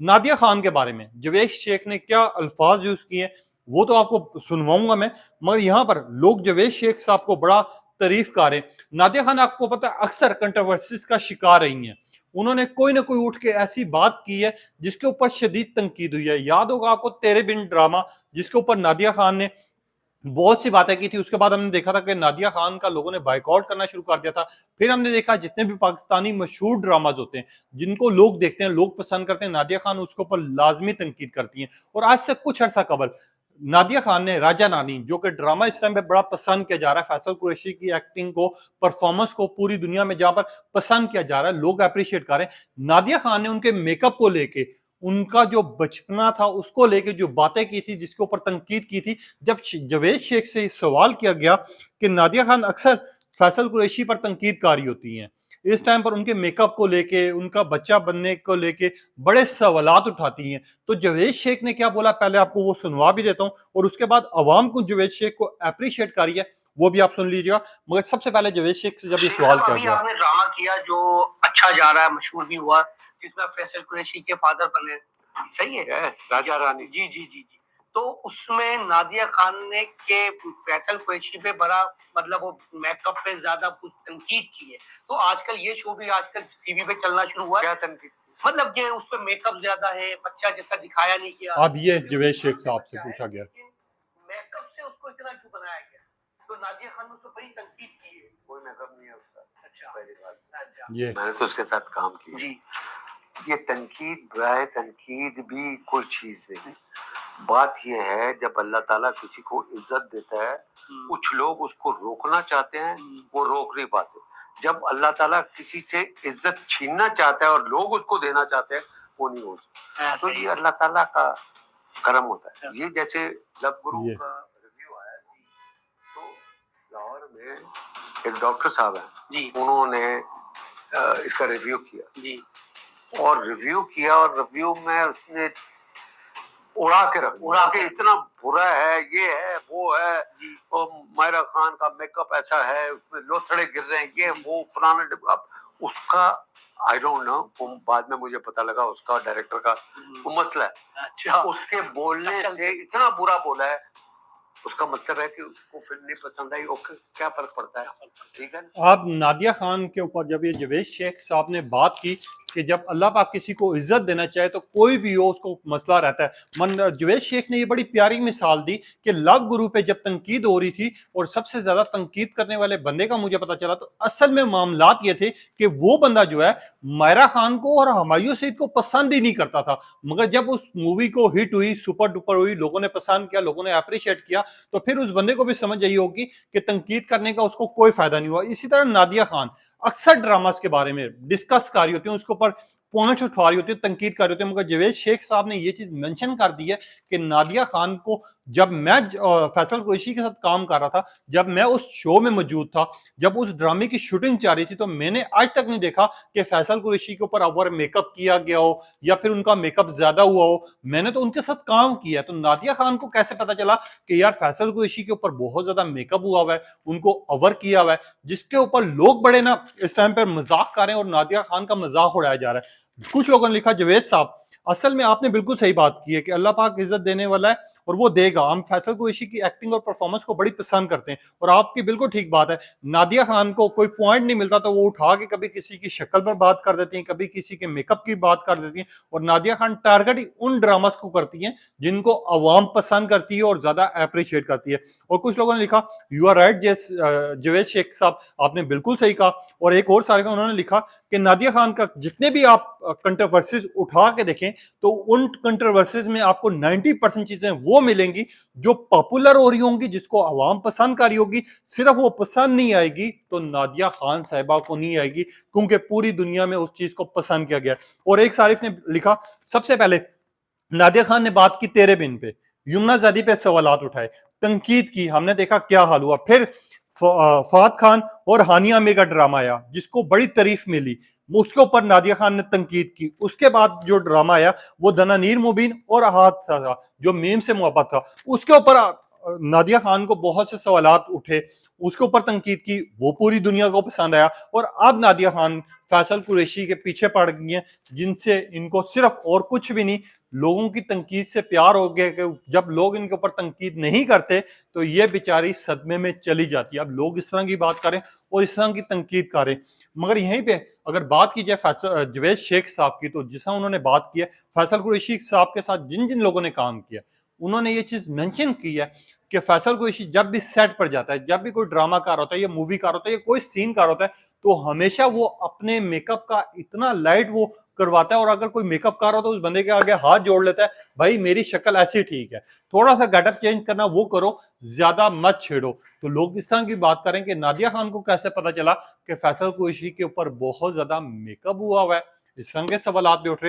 नादिया खान के बारे में जवेद शेख ने क्या अल्फाज यूज किए वो तो आपको सुनवाऊंगा मैं, मगर यहाँ पर लोग जवेद शेख साहब को बड़ा तारीफ कर रहे हैं। नादिया खान आपको पता है अक्सर कंट्रोवर्सीज का शिकार रही हैं। उन्होंने कोई ना कोई उठ के ऐसी बात की है जिसके ऊपर शदीद तनकीद हुई है। याद होगा आपको तेरे बिन ड्रामा, जिसके ऊपर नादिया खान ने बहुत सी बातें की थी। उसके बाद हमने देखा था कि नादिया खान का लोगों ने बाइकआउट करना शुरू कर दिया था। फिर हमने देखा जितने भी पाकिस्तानी मशहूर ड्रामाज होते हैं जिनको लोग देखते हैं, लोग पसंद करते हैं, नादिया खान उसके ऊपर लाजमी तनकीद करती हैं। और आज से कुछ अर्सा कबल नादिया खान ने राजा नानी, जो कि ड्रामा इस टाइम पे बड़ा पसंद किया जा रहा है, फैसल कुरैशी की एक्टिंग को, परफॉर्मेंस को पूरी दुनिया में जहां पर पसंद किया जा रहा है, लोग अप्रिशिएट कर रहे हैं। नादिया खान ने उनके मेकअप को लेके, उनका जो बचपना था उसको लेके जो बातें की थी, जिसके ऊपर तनकीद की थी, जब जवेद शेख से सवाल किया गया कि नादिया खान अक्सर फैसल कुरैशी पर तनकीद कारी होती हैं, इस टाइम पर उनके मेकअप को लेके, उनका बच्चा बनने को लेके बड़े सवालात उठाती हैं, तो जवेद शेख ने क्या बोला पहले आपको वो सुनवा भी देता हूं, और उसके बाद अवाम को जवेद शेख को अप्रिशिएट करी है वो भी आप सुन लीजिएगा। मगर सबसे पहले जवेद शेख से जब ये सवाल किया गया, आपने ड्रामा किया जो अच्छा जा रहा है, मशहूर भी हुआ, जिसमें फैसल कुरैशी के फादर बने, सही है? यस, राजा रानी। जी जी जी जी। तो उसमें नादिया खान ने के फैसल कुरैशी पे बड़ा मतलब वो मेकअप पे ज्यादा कुछ तनकीद की है। तो आजकल ये शो भी आजकल टीवी पे चलना शुरू हुआ है। क्या तनकीद? मतलब ये उस पे मेकअप ज्यादा है, बच्चा जैसा दिखाया नहीं किया। अब ये जवेद शेख साहब से पूछा गया मेकअप से उसको इतना क्यों बनाया गया? तो नादिया खान ने उसको बड़ी तनकीद की है। कोई मेकअप नहीं है उसका। अच्छा, पहली बात, अच्छा। मैंने तो उसके साथ काम किया जी। ये तनकीद बराए तनकीद भी कोई चीज नहीं। बात यह है जब अल्लाह ताला किसी को इज्जत देता है, कुछ लोग उसको रोकना चाहते हैं, वो रोक नहीं पाते। जब अल्लाह ताला किसी से इज्जत छीनना चाहता है और लोग उसको देना चाहते हैं, वो नहीं हो सकता। तो ये अल्लाह ताला का करम होता है। ये जैसे लव गुरु का रिव्यू आया, तो लाहौर में एक डॉक्टर साहब हैं, उन्होंने इसका रिव्यू किया जी। और रिव्यू में उसने उड़ा के इतना बुरा है, ये है वो है, और मायरा खान का मेकअप ऐसा है, उसमें लोथड़े गिर रहे हैं, ये वो फलाना। अब उसका आई डोंट नो, बाद में मुझे पता लगा उसका डायरेक्टर का वो मसला है। अच्छा। उसके बोलने से इतना बुरा बोला है, उसका मतलब है कि उसको फिल्म नहीं पसंद आई। ओके, क्या फर्क पड़ता है? ठीक है। अब नादिया खान के ऊपर जब ये जवेद शेख साहब ने बात की कि जब अल्लाह पाक किसी को इज्जत देना चाहे तो कोई भी हो उसको मसला रहता है, मन जवेद शेख ने ये बड़ी प्यारी मिसाल दी कि लव गुरु पे जब तनकीद हो रही थी और सबसे ज्यादा तनकीद करने वाले बंदे का मुझे पता चला, तो असल में मामलात ये थे कि वो बंदा जो है मायरा खान को और हुमायूं सईद को पसंद ही नहीं करता था। मगर जब उस मूवी को हिट हुई, सुपर डुपर हुई, लोगों ने पसंद किया, लोगों ने अप्रिशिएट किया, तो फिर उस बंदे को भी समझ आई होगी कि तनकीद करने का उसको कोई फायदा नहीं हुआ। इसी तरह नादिया खान अक्सर ड्रामास के बारे में डिस्कस कर रही होती है, उसके ऊपर पॉइंट्स उठा रही होती है, तनकीद कर रही होती है, मगर जवेद शेख साहब ने ये चीज मेंशन कर दी है कि नादिया खान को, जब मैं फैसल कुरैशी के साथ काम कर रहा था, जब मैं उस शो में मौजूद था, जब उस ड्रामे की शूटिंग चल रही थी, तो मैंने आज तक नहीं देखा कि फैसल कुरैशी के ऊपर ओवर मेकअप किया गया हो या फिर उनका मेकअप ज्यादा हुआ हो। मैंने तो उनके साथ काम किया। तो नादिया खान को कैसे पता चला कि यार फैसल कुरैशी के ऊपर बहुत ज्यादा मेकअप हुआ हुआ है, उनको ओवर किया हुआ है, जिसके ऊपर लोग बड़े ना इस टाइम पर मजाक कर रहे हैं और नादिया खान का मजाक उड़ाया जा रहा है। कुछ लोगों ने लिखा जवेद साहब असल में आपने बिल्कुल सही बात की है कि अल्लाह पाक इज्जत देने वाला है और वो देगा। हम फैसल कुरैशी की एक्टिंग और परफॉर्मेंस को बड़ी पसंद करते हैं और आपकी बिल्कुल ठीक बात है। नादिया खान को कोई पॉइंट नहीं मिलता तो वो उठा के कभी किसी की शक्ल पर बात कर देती हैं, कभी किसी के मेकअप की बात कर देती हैं, और नादिया खान टारगेट ही उन ड्रामास को करती हैं जिनको अवाम पसंद करती है और ज्यादा अप्रिशिएट करती है। और कुछ लोगों ने लिखा you are right Javed Sheikh साहब, आपने बिल्कुल सही कहा। और एक और सारे का उन्होंने लिखा कि नादिया खान का जितने भी आप कंट्रोवर्सीज उठा के देखें तो उन कंट्रोवर्सीज में आपको 90% चीजें वो मिलेंगी जो पॉपुलर हो रही होंगी, जिसको आवाम पसंद कर रही होगी। सिर्फ वो पसंद नहीं आएगी तो नादिया खान साहिबा को नहीं आएगी, क्योंकि पूरी दुनिया में उस चीज को पसंद किया गया। और एक सारिफ ने लिखा सबसे पहले नादिया खान ने बात की तेरे बिन पे, यमुना ज़ैदी पे सवालात उठाए, तनकीद की, हमने देखा क्या हाल हुआ। फिर फहद खान और हानिया आमिर का ड्रामा आया जिसको बड़ी तारीफ मिली, उसके ऊपर नादिया खान ने तनकीद की। उसके बाद जो ड्रामा आया वो दनानीर मुबीन और अहाद था जो मीम से मोहब्बत था, उसके ऊपर नादिया खान को बहुत से सवालात उठे, उसके ऊपर तनकीद की, वो पूरी दुनिया को पसंद आया। और अब नादिया खान फैसल कुरैशी के पीछे पड़ गई हैं, जिनसे इनको सिर्फ और कुछ भी नहीं, लोगों की तनकीद से प्यार हो गया कि जब लोग इनके ऊपर तनकीद नहीं करते तो ये बेचारी सदमे में चली जाती है। अब लोग इस तरह की बात करें और इस तरह की तनकीद करें। मगर यहीं पे अगर बात की जाए जवेद शेख साहब की, तो जिस उन्होंने बात की है फैसल कुरैशी साहब के साथ जिन जिन लोगों ने काम किया, उन्होंने ये चीज मेंशन की है कि फैसल कुरैशी जब भी सेट पर जाता है, जब भी कोई ड्रामा कार होता है या मूवी कार होता है या कोई सीन कार होता है, तो हमेशा वो अपने मेकअप का इतना लाइट वो करवाता है। और अगर कोई मेकअप कार हो तो उस बंदे के आगे हाथ जोड़ लेता है, भाई मेरी शक्ल ऐसी ठीक है, थोड़ा सा गेटअप चेंज करना वो करो, ज्यादा मत छेड़ो। तो लोग इस तरह की बात करें कि नादिया खान को कैसे पता चला कि फैसल कुरैशी के ऊपर बहुत ज्यादा मेकअप हुआ है। इस तरह के सवाल भी उठ रहे।